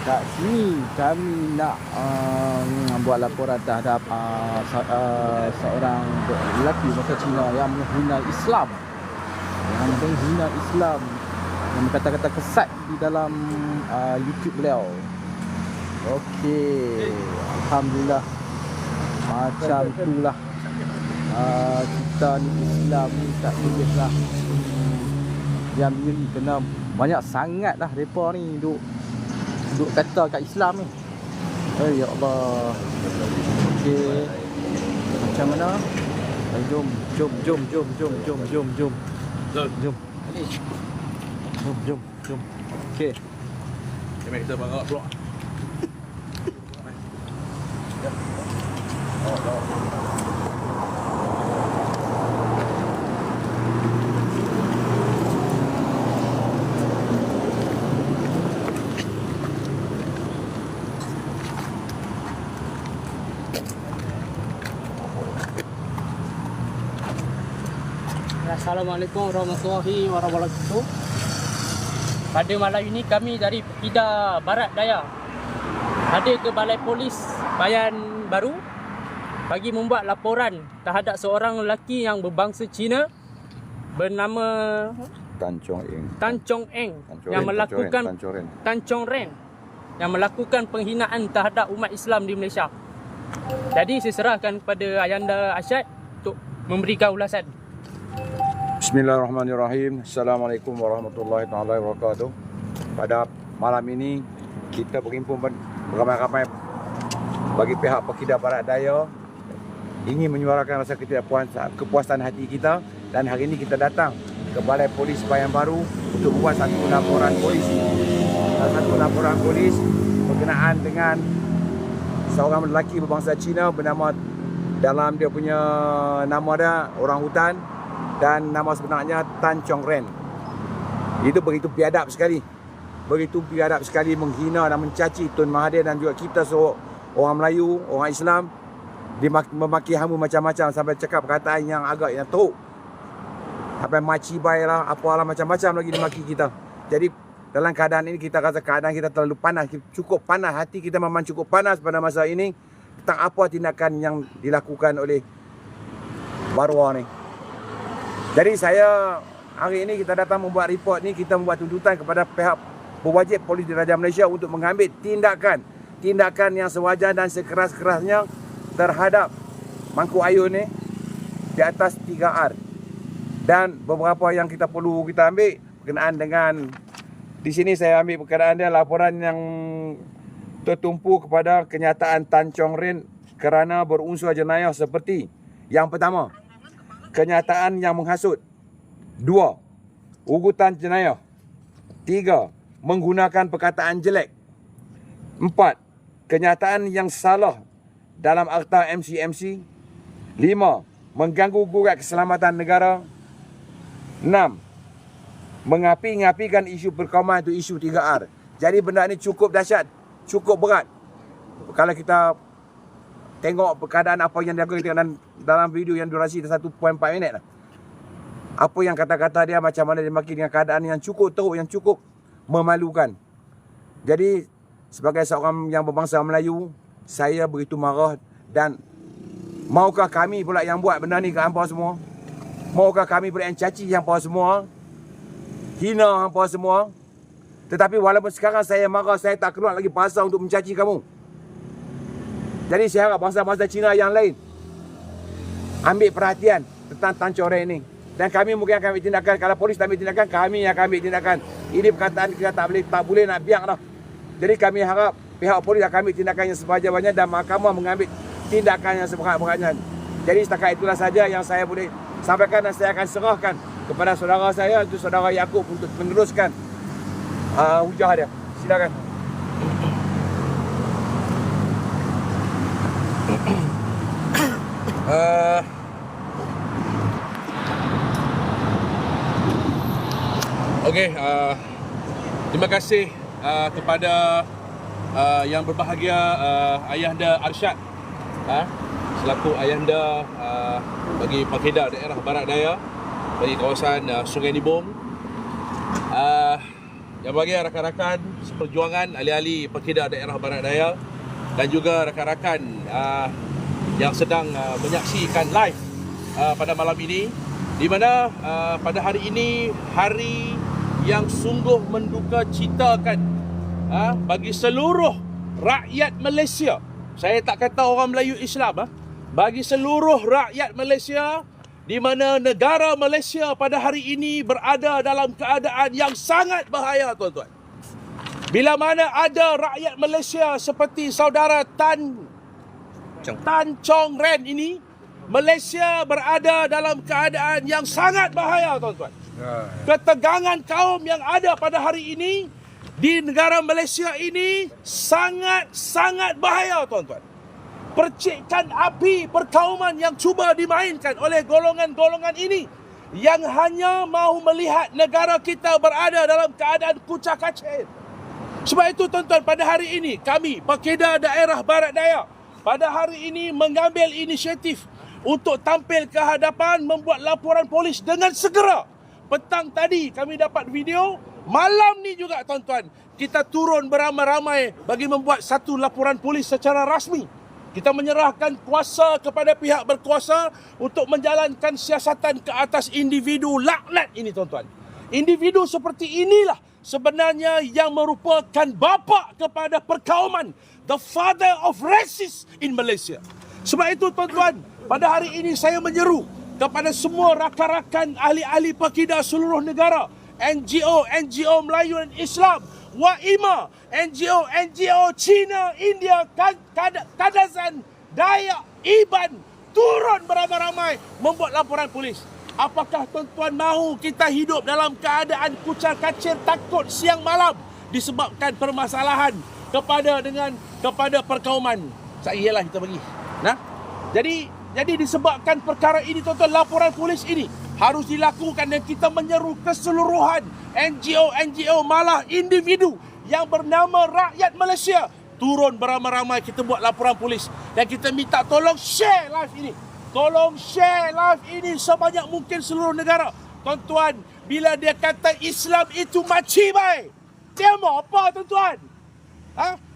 kat sini kami nak buat laporan terhadap seorang lelaki bangsa Cina yang menghina Islam. Yang kata-kata kesat di dalam YouTube beliau. Okey, alhamdulillah. Macam itulah kita ni Islam ni tak bolehlah diam diri, kena banyak sangatlah depa ni duk kata kat Islam ni. Ya Allah. Okey. Macam mana? Jom. Okey. Kita bawa blok. Assalamualaikum warahmatullahi wabarakatuh. Pada malam ini kami dari Pida Barat Daya hadir ke Balai Polis Bayan Baru bagi membuat laporan terhadap seorang lelaki yang berbangsa Cina bernama Tan Chong Eng Tan Chong Ren yang melakukan penghinaan terhadap umat Islam di Malaysia. Jadi saya serahkan kepada Ayanda Arsyad untuk memberikan ulasan. Bismillahirrahmanirrahim. Assalamualaikum warahmatullahi wabarakatuh. Pada malam ini kita berhimpun beramai-ramai bagi pihak Pekida Barat Daya ingin menyuarakan rasa kepuasan hati kita, dan hari ini kita datang ke Balai Polis Bayan Baru untuk membuat satu laporan polis berkenaan dengan seorang lelaki berbangsa Cina bernama, dalam dia punya nama dia orang hutan dan nama sebenarnya Tan Chong Ren. Itu begitu biadab sekali menghina dan mencaci Tun Mahathir dan juga kita orang Melayu, orang Islam, memaki hamu macam-macam sampai cakap perkataan yang agak yang teruk. Sampai macibai lah, apalah macam-macam lagi dimaki kita. Jadi dalam keadaan ini kita rasa keadaan kita terlalu panas, cukup panas, hati kita memang cukup panas pada masa ini tentang apa tindakan yang dilakukan oleh Barwa ni. Jadi hari ini kita datang membuat report ni, kita membuat tuntutan kepada pihak berwajib polis di Raja Malaysia untuk mengambil tindakan yang sewajar dan sekeras-kerasnya terhadap Mangkuk Ayun ni di atas 3R. Dan beberapa yang kita perlu kita ambil berkenaan dengan, di sini saya ambil berkenaan dia laporan yang tertumpu kepada kenyataan Tan Chong Ren kerana berunsur jenayah seperti yang pertama, kenyataan yang menghasut. 2. Ugutan jenayah. 3. Menggunakan perkataan jelek. 4. Kenyataan yang salah dalam akta MCMC. 5. Mengganggu gugat keselamatan negara. 6. Mengapi-ngapikan isu perkauman itu isu 3R. Jadi benda ni cukup dahsyat, cukup berat. Kalau kita tengok keadaan apa yang dia lakukan dalam video yang durasi 1.4 minit lah. Apa yang kata-kata dia, macam mana dia maki dengan keadaan yang cukup teruk, yang cukup memalukan. Jadi sebagai seorang yang berbangsa Melayu, saya begitu marah. Dan maukah kami pula yang buat benda ni ke hampa semua? Maukah kami pula yang caci hampa semua, hina hampa semua? Tetapi walaupun sekarang saya marah, saya tak keluar lagi bahasa untuk mencaci kamu. Jadi saya harap bangsa-bangsa Cina yang lain ambil perhatian tentang Tan Chong Ren ini. Dan kami mungkin akan ambil tindakan. Kalau polis tak ambil tindakan, kami akan ambil tindakan. Ini perkataan kita tak boleh nak biak dah. Jadi kami harap pihak polis akan ambil tindakan yang sebanyak-banyaknya dan mahkamah mengambil tindakan yang seberat-beratnya. Jadi setakat itulah saja yang saya boleh sampaikan, dan saya akan serahkan kepada saudara saya, itu saudara Yaakob, untuk meneruskan hujah dia. Silakan. Okey, terima kasih kepada yang berbahagia Ayahanda Arsyad, selaku Ayahanda bagi Pekida daerah Barat Daya bagi kawasan Sungai Nibong. yang bagi rakan-rakan seperjuangan ahli-ahli Pekedah daerah Barat Daya dan juga rakan-rakan yang sedang menyaksikan live pada malam ini, di mana pada hari ini hari yang sungguh menduka citakan bagi seluruh rakyat Malaysia. Saya tak kata orang Melayu Islam, bagi seluruh rakyat Malaysia, di mana negara Malaysia pada hari ini berada dalam keadaan yang sangat bahaya, tuan-tuan. Bila mana ada rakyat Malaysia seperti saudara Tan Chong Ren ini, Malaysia berada dalam keadaan yang sangat bahaya, tuan-tuan. Ketegangan kaum yang ada pada hari ini di negara Malaysia ini sangat-sangat bahaya, tuan-tuan. Percikan api perkauman yang cuba dimainkan oleh golongan-golongan ini yang hanya mahu melihat negara kita berada dalam keadaan kucak-kacir. Sebab itu, tuan-tuan, pada hari ini kami Pekedah daerah Barat Daya pada hari ini mengambil inisiatif untuk tampil ke hadapan membuat laporan polis dengan segera. Petang tadi kami dapat video. Malam ni juga, tuan-tuan, kita turun beramai-ramai bagi membuat satu laporan polis secara rasmi. Kita menyerahkan kuasa kepada pihak berkuasa untuk menjalankan siasatan ke atas individu laknat ini, tuan-tuan. Individu seperti inilah sebenarnya yang merupakan bapa kepada perkauman, the father of racists in Malaysia. Sebab itu, tuan-tuan, pada hari ini saya menyeru kepada semua rakan-rakan ahli-ahli Pekedah seluruh negara, NGO Melayu dan Islam, WAIMA, NGO Cina, India, Kadazan, Dayak, Iban, turun beramai-ramai membuat laporan polis. Apakah tuan-tuan mahu kita hidup dalam keadaan kucar-kacir, takut siang malam disebabkan permasalahan kepada perkauman? Ialah kita bagi. Jadi disebabkan perkara ini, tuan-tuan, laporan polis ini harus dilakukan dan kita menyeru keseluruhan NGO, malah individu yang bernama rakyat Malaysia turun beramai-ramai kita buat laporan polis dan kita minta tolong share live ini. Tolong share live ini sebanyak mungkin seluruh negara. Tuan-tuan, bila dia kata Islam itu macibai, dia mau apa, tuan-tuan?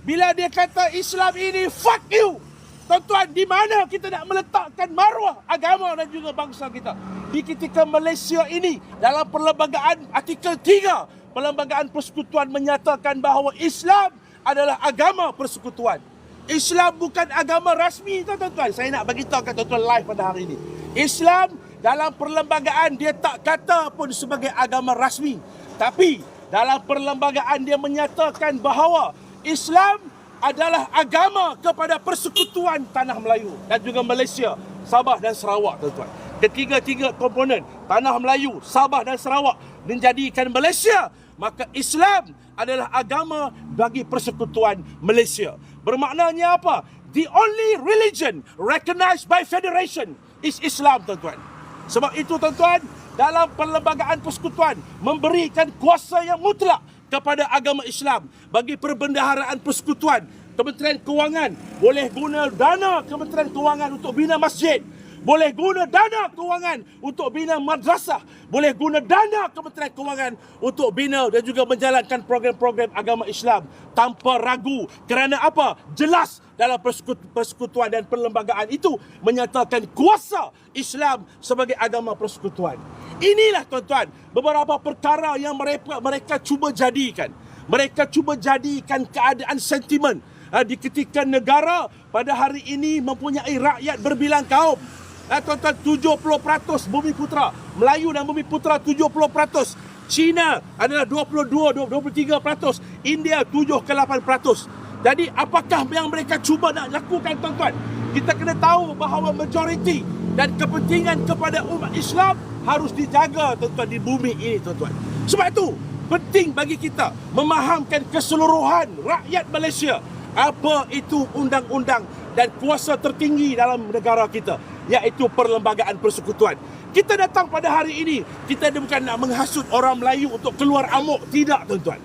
Bila dia kata Islam ini fuck you, tuan-tuan, di mana kita nak meletakkan maruah agama dan juga bangsa kita? Di ketika Malaysia ini dalam perlembagaan artikel 3 Perlembagaan Persekutuan menyatakan bahawa Islam adalah agama persekutuan. Islam bukan agama rasmi, tuan-tuan. Saya nak bagi tahu kat tuan-tuan live pada hari ini. Islam dalam perlembagaan dia tak kata pun sebagai agama rasmi. Tapi dalam perlembagaan dia menyatakan bahawa Islam adalah agama kepada persekutuan tanah Melayu dan juga Malaysia, Sabah dan Sarawak, tuan-tuan. Ketiga-tiga komponen tanah Melayu, Sabah dan Sarawak menjadikan Malaysia, maka Islam adalah agama bagi persekutuan Malaysia. Bermaknanya apa? The only religion recognized by federation is Islam, tuan-tuan. Sebab itu, tuan-tuan, dalam perlembagaan persekutuan memberikan kuasa yang mutlak kepada agama Islam bagi perbendaharaan persekutuan. Kementerian Kewangan boleh guna dana Kementerian Kewangan untuk bina masjid, boleh guna dana kewangan untuk bina madrasah, boleh guna dana Kementerian Kewangan untuk bina dan juga menjalankan program-program agama Islam tanpa ragu. Kerana apa? Jelas dalam persekutuan dan perlembagaan itu menyatakan kuasa Islam sebagai agama persekutuan. Inilah, tuan-tuan, beberapa perkara yang mereka cuba jadikan. Mereka cuba jadikan keadaan sentimen di ketika negara pada hari ini mempunyai rakyat berbilang kaum. Tuan-tuan, 70% Bumi Putera, Melayu dan Bumi Putera 70%. Cina adalah 23%, India 7 ke 8%. Jadi apakah yang mereka cuba nak lakukan, tuan-tuan? Kita kena tahu bahawa majoriti dan kepentingan kepada umat Islam harus dijaga, tuan-tuan, di bumi ini, tuan-tuan. Sebab itu penting bagi kita memahamkan keseluruhan rakyat Malaysia apa itu undang-undang dan kuasa tertinggi dalam negara kita, iaitu perlembagaan persekutuan. Kita datang pada hari ini, kita bukan nak menghasut orang Melayu untuk keluar amok, tidak, tuan-tuan.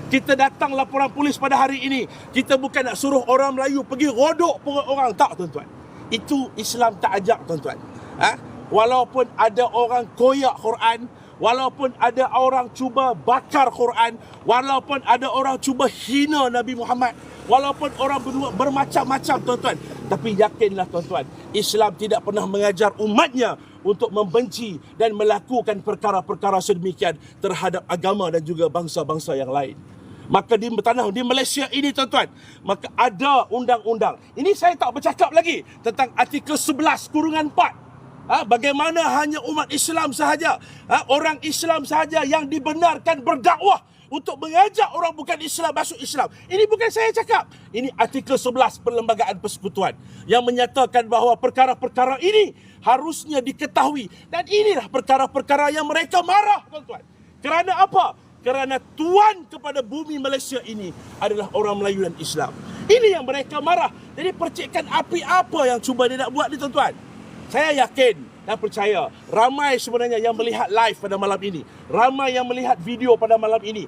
Kita datang laporan polis pada hari ini, kita bukan nak suruh orang Melayu pergi rodok perut orang, tak, tuan-tuan. Itu Islam tak ajak, tuan-tuan. Walaupun ada orang koyak Quran, walaupun ada orang cuba bakar Quran, walaupun ada orang cuba hina Nabi Muhammad, walaupun orang bermacam-macam tuan-tuan, tapi yakinlah tuan-tuan, Islam tidak pernah mengajar umatnya untuk membenci dan melakukan perkara-perkara sedemikian terhadap agama dan juga bangsa-bangsa yang lain. Maka di Malaysia ini tuan-tuan, maka ada undang-undang. Ini saya tak bercakap lagi tentang artikel 11/4. Bagaimana hanya umat Islam sahaja, orang Islam sahaja yang dibenarkan berdakwah untuk mengajak orang bukan Islam masuk Islam. Ini bukan saya cakap. Ini artikel 11 Perlembagaan Persekutuan yang menyatakan bahawa perkara-perkara ini harusnya diketahui. Dan inilah perkara-perkara yang mereka marah, tuan-tuan. Kerana apa? Kerana tuan kepada bumi Malaysia ini adalah orang Melayu dan Islam. Ini yang mereka marah. Jadi percikan api apa yang cuba dia nak buat ni, tuan-tuan? Saya yakin dan percaya ramai sebenarnya yang melihat live pada malam ini, ramai yang melihat video pada malam ini,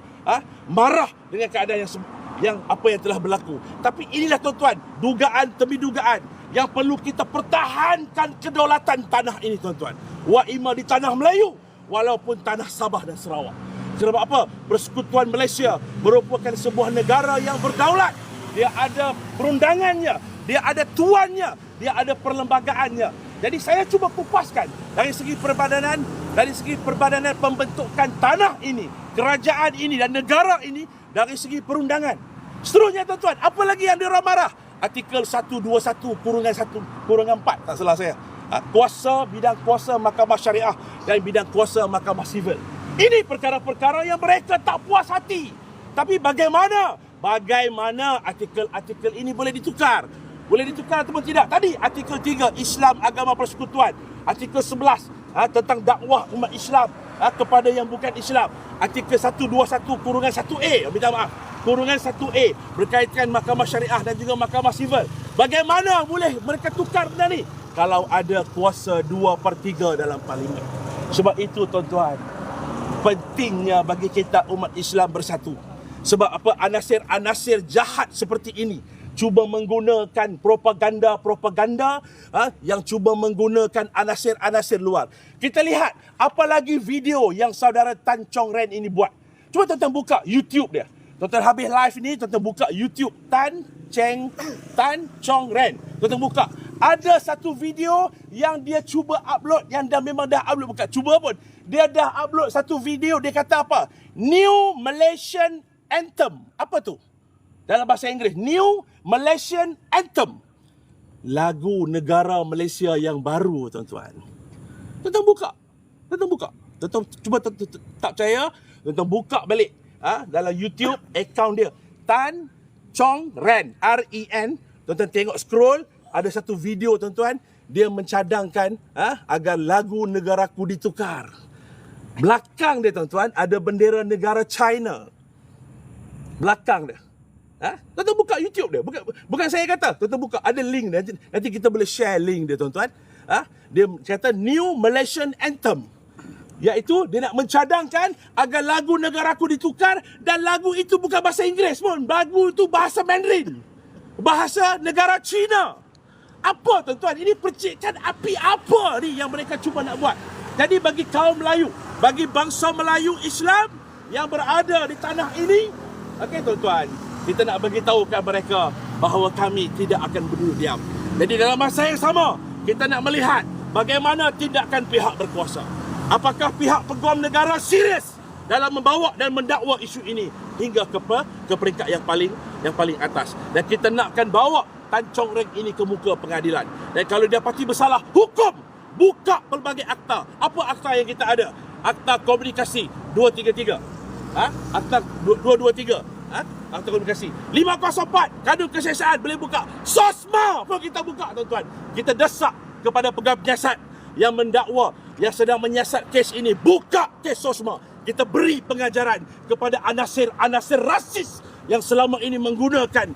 marah dengan keadaan yang apa yang telah berlaku. Tapi inilah tuan-tuan, dugaan demi dugaan yang perlu kita pertahankan kedaulatan tanah ini, tuan-tuan. Wa ima di tanah Melayu walaupun tanah Sabah dan Sarawak. Sebab apa? Persekutuan Malaysia merupakan sebuah negara yang berdaulat. Dia ada perundangannya, dia ada tuannya, dia ada perlembagaannya. Jadi saya cuba kupaskan dari segi perbadanan pembentukan tanah ini, kerajaan ini dan negara ini dari segi perundangan. Seterusnya tuan-tuan, apa lagi yang diorang marah? Artikel 121/1/4, tak salah saya. Bidang kuasa Mahkamah Syariah dan bidang kuasa Mahkamah Sivil. Ini perkara-perkara yang mereka tak puas hati. Tapi bagaimana artikel-artikel ini boleh ditukar? Boleh ditukar ataupun tidak? Tadi artikel 3 Islam Agama Persekutuan, artikel 11 tentang dakwah umat Islam kepada yang bukan Islam, artikel 121/1A, minta maaf, /1A berkaitan Mahkamah Syariah dan juga Mahkamah Sivil. Bagaimana boleh mereka tukar benda ni? Kalau ada kuasa 2/3 dalam parlimen. Sebab itu tuan-tuan, pentingnya bagi kita umat Islam bersatu. Sebab apa? Anasir-anasir jahat seperti ini cuba menggunakan propaganda yang cuba menggunakan anasir-anasir luar. Kita lihat apalagi video yang saudara Tan Chong Ren ini buat. Cuba tuan-tuan buka YouTube dia. Tuan-tuan habis live ni, tuan-tuan buka YouTube Tan Chong Ren. Tuan-tuan buka. Ada satu video yang dia cuba upload, yang memang dah upload, bukan cuba pun. Dia dah upload satu video, dia kata apa? New Malaysian Anthem. Apa tu? Dalam bahasa Inggeris, New Malaysian Anthem. Lagu negara Malaysia yang baru, tuan-tuan. Tuan-tuan buka. Tuan-tuan cuba tak percaya, tuan-tuan buka balik dalam YouTube account dia. Tan Chong Ren, R-E-N. Tuan-tuan tengok scroll, ada satu video, tuan-tuan, dia mencadangkan agar lagu negaraku ditukar. Belakang dia, tuan-tuan, ada bendera negara China. Belakang dia. Tuan-tuan buka YouTube dia. Bukan saya kata. Tuan-tuan buka. Ada link dia. Nanti kita boleh share link dia, tuan-tuan. Dia kata New Malaysian Anthem. Iaitu dia nak mencadangkan agar lagu negaraku ditukar, dan lagu itu bukan bahasa Inggeris pun. Lagu itu bahasa Mandarin. Bahasa negara China. Apa, tuan-tuan? Ini percikan api apa ni yang mereka cuba nak buat? Jadi bagi kaum Melayu, bagi bangsa Melayu Islam yang berada di tanah ini, okey tuan-tuan, kita nak bagi tahu kepada mereka bahawa kami tidak akan berduduk diam. Jadi dalam masa yang sama, kita nak melihat bagaimana tindakan pihak berkuasa. Apakah pihak peguam negara serius dalam membawa dan mendakwa isu ini hingga ke peringkat yang paling atas. Dan kita nakkan bawa Tan Chong Ren ini ke muka pengadilan. Dan kalau dia pasti bersalah, hukum. Buka pelbagai akta. Apa akta yang kita ada? Akta komunikasi 233. Akta 223. Akta komunikasi 504. Kadu keseksaan boleh buka. SOSMA pun kita buka, tuan-tuan. Kita desak kepada pegawai penyiasat yang mendakwa, yang sedang menyiasat kes ini, buka kes SOSMA. Kita beri pengajaran kepada anasir-anasir rasis yang selama ini menggunakan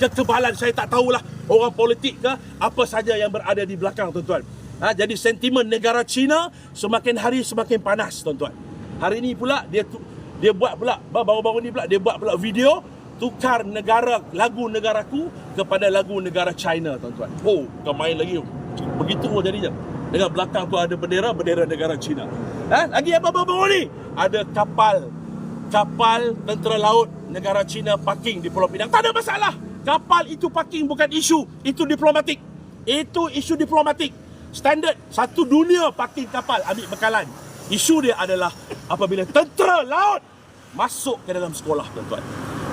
kekebalan. Saya tak tahulah orang politik ke apa saja yang berada di belakang, tuan-tuan. Jadi sentimen negara China semakin hari semakin panas, tuan-tuan. Hari ini pula dia buat pula, baru-baru ni pula dia buat pula video tukar lagu negaraku kepada lagu negara China, tuan-tuan. Oh, bukan main lagi. Begitu jadinya. Dengan belakang tu ada bendera negara China. Lagi apa ni? Ada kapal tentera laut negara China parking di Pulau Pinang. Tak ada masalah. Kapal itu parking bukan isu, itu diplomatik. Itu isu diplomatik. Standard satu dunia parking kapal ambil bekalan. Isu dia adalah apabila tentera laut masuk ke dalam sekolah, tuan-tuan.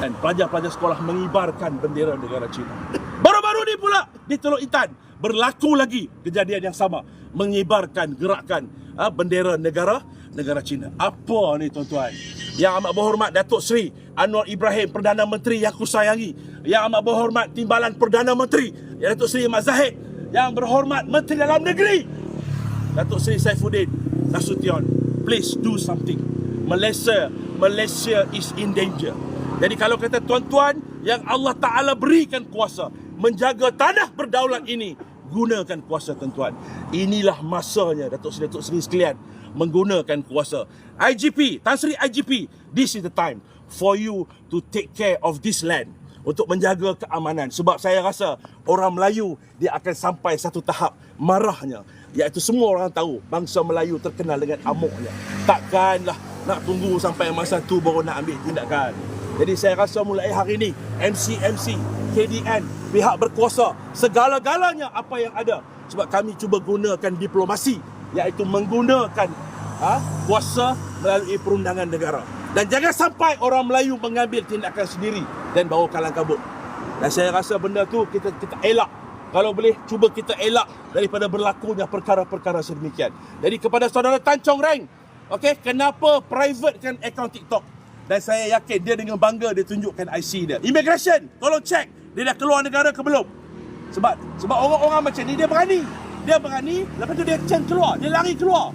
Dan pelajar-pelajar sekolah mengibarkan bendera negara China. Baru-baru ni pula di Teluk Intan berlaku lagi kejadian yang sama, mengibarkan gerakan bendera negara China. Apa ni, tuan-tuan? Yang amat berhormat Datuk Seri Anwar Ibrahim, Perdana Menteri yang aku sayangi. Yang amat berhormat Timbalan Perdana Menteri Datuk Seri Ahmad Zahid. Yang berhormat Menteri Dalam Negeri Datuk Seri Saifuddin Nasution. Please do something. Malaysia is in danger. Jadi kalau kata tuan-tuan yang Allah Ta'ala berikan kuasa menjaga tanah berdaulat ini, gunakan kuasa, tuan-tuan. Inilah masanya Datuk Seri sekalian menggunakan kuasa. IGP, Tan Sri IGP, this is the time for you to take care of this land, untuk menjaga keamanan. Sebab saya rasa orang Melayu dia akan sampai satu tahap marahnya, iaitu semua orang tahu bangsa Melayu terkenal dengan amuknya. Takkanlah nak tunggu sampai masa tu baru nak ambil tindakan. Jadi saya rasa mulai hari ini MC, KDN, pihak berkuasa, segala-galanya apa yang ada, sebab kami cuba gunakan diplomasi, iaitu menggunakan kuasa melalui perundangan negara. Dan jangan sampai orang Melayu mengambil tindakan sendiri dan bawa kalang kabut. Dan saya rasa benda tu kita elak. Kalau boleh cuba kita elak daripada berlakunya perkara-perkara sedemikian. Jadi kepada saudara Tan Chong Reng, okey, kenapa privatekan akaun TikTok? Dan saya yakin dia dengan bangga dia tunjukkan IC dia. Immigration, tolong cek dia dah keluar negara ke belum. Sebab orang-orang macam ni dia berani, lepas tu dia keluar, dia lari keluar.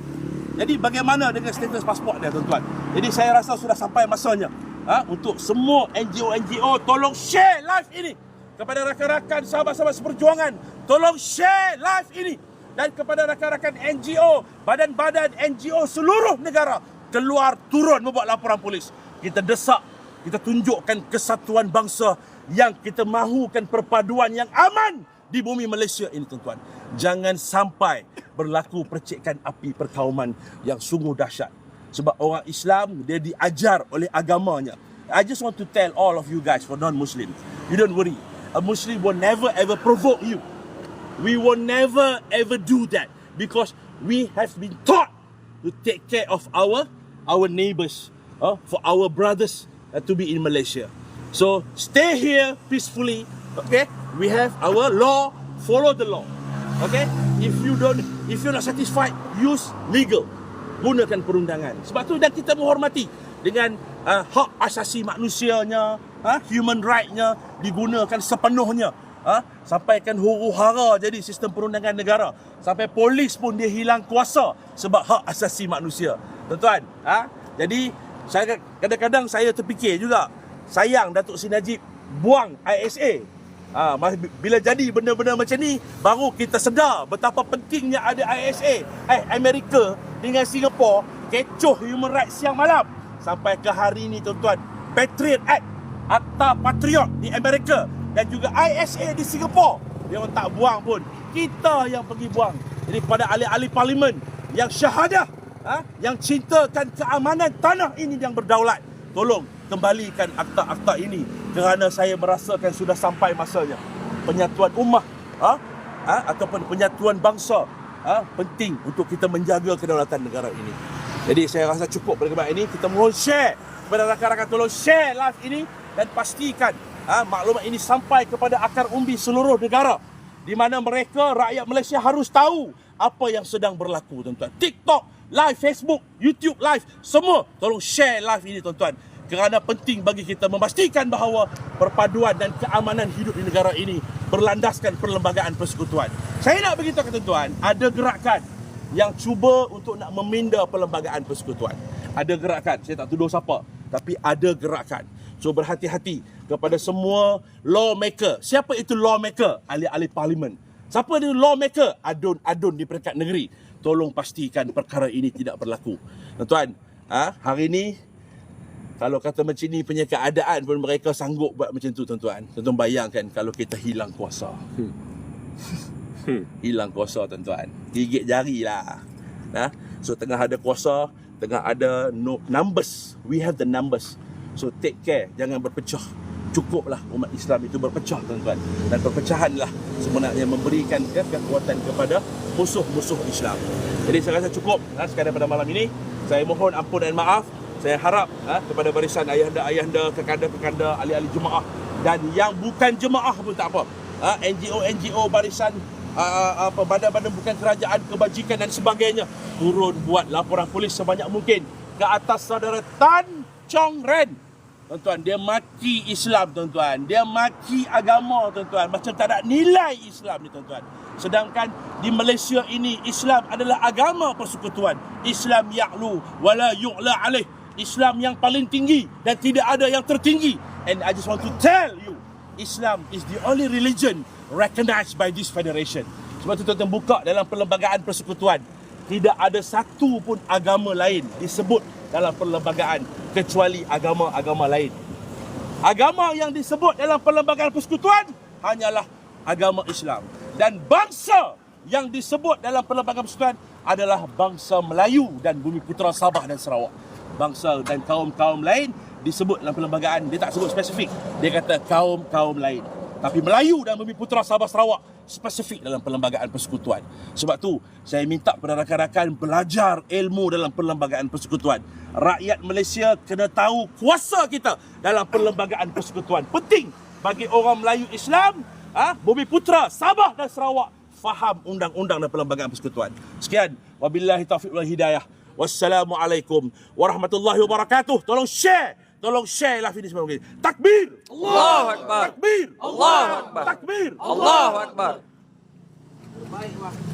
Jadi bagaimana dengan status pasport dia, tuan-tuan? Jadi saya rasa sudah sampai masanya untuk semua NGO tolong share live ini kepada rakan-rakan, sahabat-sahabat seperjuangan. Tolong share live ini. Dan kepada rakan-rakan NGO, badan-badan NGO seluruh negara, keluar turun membuat laporan polis. Kita desak, kita tunjukkan kesatuan bangsa yang kita mahukan perpaduan yang aman di bumi Malaysia ini, tuan-tuan. Jangan sampai berlaku percikan api perkauman yang sungguh dahsyat. Sebab orang Islam dia diajar oleh agamanya. I just want to tell all of you guys, for non-Muslims, you don't worry. A Muslim will never ever provoke you. We will never ever do that, because we have been taught to take care of our neighbors, for our brothers to be in Malaysia. So stay here peacefully, okay? We have our law, follow the law, okay? If you're not satisfied, use legal, gunakan perundangan. Sebab tu dan kita menghormati dengan hak asasi manusianya, human right-nya digunakan sepenuhnya. Sampaikan huru-hara jadi sistem perundangan negara. Sampai polis pun dia hilang kuasa sebab hak asasi manusia. Tuan-tuan, jadi saya kadang-kadang saya terfikir juga, sayang Datuk Seri Najib buang ISA. Bila jadi benda-benda macam ni, baru kita sedar betapa pentingnya ada ISA. Amerika dengan Singapura kecoh human rights siang malam. Sampai ke hari ni, tuan-tuan, Patriot Act, Akta Patriot di Amerika, dan juga ISA di Singapura, dia orang tak buang pun. Kita yang pergi buang. Jadi kepada ahli-ahli parlimen yang syahadah, yang cintakan keamanan tanah ini yang berdaulat, tolong kembalikan akta-akta ini, kerana saya merasakan sudah sampai masanya penyatuan ummah ataupun penyatuan bangsa penting untuk kita menjaga kedaulatan negara ini. Jadi saya rasa cukup pada ini. Kita mohon share kepada rakan-rakan, tolong share live ini dan pastikan maklumat ini sampai kepada akar umbi seluruh negara, di mana mereka, rakyat Malaysia harus tahu apa yang sedang berlaku, tuan-tuan. TikTok live, Facebook, YouTube live, semua tolong share live ini, tuan-tuan, kerana penting bagi kita memastikan bahawa perpaduan dan keamanan hidup di negara ini berlandaskan perlembagaan persekutuan. Saya nak beritahu kepada tuan, ada gerakan yang cuba untuk nak meminda perlembagaan persekutuan. Ada gerakan, saya tak tuduh siapa, tapi ada gerakan. So berhati-hati kepada semua lawmaker. Siapa itu lawmaker? Ahli-ahli parlimen. Siapa dia lawmaker? Adun-adun di peringkat negeri. Tolong pastikan perkara ini tidak berlaku. Tuan-tuan, hari ini kalau kata macam ni punya keadaan pun mereka sanggup buat macam tu, tuan-tuan. Tuan-tuan bayangkan kalau kita hilang kuasa. hilang kuasa tuan-tuan. Gigit jari lah. Nah, so tengah ada kuasa, tengah ada numbers. We have the numbers. So take care, jangan berpecah. Cukuplah umat Islam itu berpecah tuan-tuan. Dan perpecahanlah sebenarnya memberikan kekuatan kepada musuh-musuh Islam. Jadi saya rasa cukup sekadar pada malam ini. Saya mohon ampun dan maaf. Saya harap kepada barisan ayahanda-ayahanda, kekanda-kekanda, ahli-ahli jemaah dan yang bukan jemaah pun tak apa. NGO barisan badan-badan bukan kerajaan, kebajikan dan sebagainya, turun buat laporan polis sebanyak mungkin ke atas saudara Tan Chong Ren. Tuan-tuan, dia maki Islam tuan-tuan. Dia maki agama tuan-tuan. Macam tak ada nilai Islam ni tuan-tuan. Sedangkan di Malaysia ini Islam adalah agama persekutuan. Islam ya'lu wala yu'la alaih. Islam yang paling tinggi dan tidak ada yang tertinggi. And I just want to tell you, Islam is the only religion recognized by this federation. Sebab tu tuan-tuan buka dalam perlembagaan persekutuan, tidak ada satu pun agama lain disebut dalam perlembagaan kecuali agama-agama lain. Agama yang disebut dalam perlembagaan persekutuan hanyalah agama Islam. Dan bangsa yang disebut dalam perlembagaan persekutuan adalah bangsa Melayu dan Bumiputera Sabah dan Sarawak. Bangsa dan kaum-kaum lain disebut dalam perlembagaan, dia tak sebut spesifik. Dia kata kaum-kaum lain. Tapi Melayu dan Bumiputera Sabah Sarawak spesifik dalam perlembagaan persekutuan. Sebab tu saya minta kepada rakan-rakan belajar ilmu dalam perlembagaan persekutuan. Rakyat Malaysia kena tahu kuasa kita dalam perlembagaan persekutuan. Penting bagi orang Melayu Islam, Bumiputera Sabah dan Sarawak faham undang-undang dan perlembagaan persekutuan. Sekian, wabillahi taufiq wal hidayah. Wassalamualaikum warahmatullahi wabarakatuh. Tolong share lah video sebelum ini. Takbir! Allahu Akbar. Takbir! Allahu Akbar. Takbir! Allahu Akbar. Baik, Wah.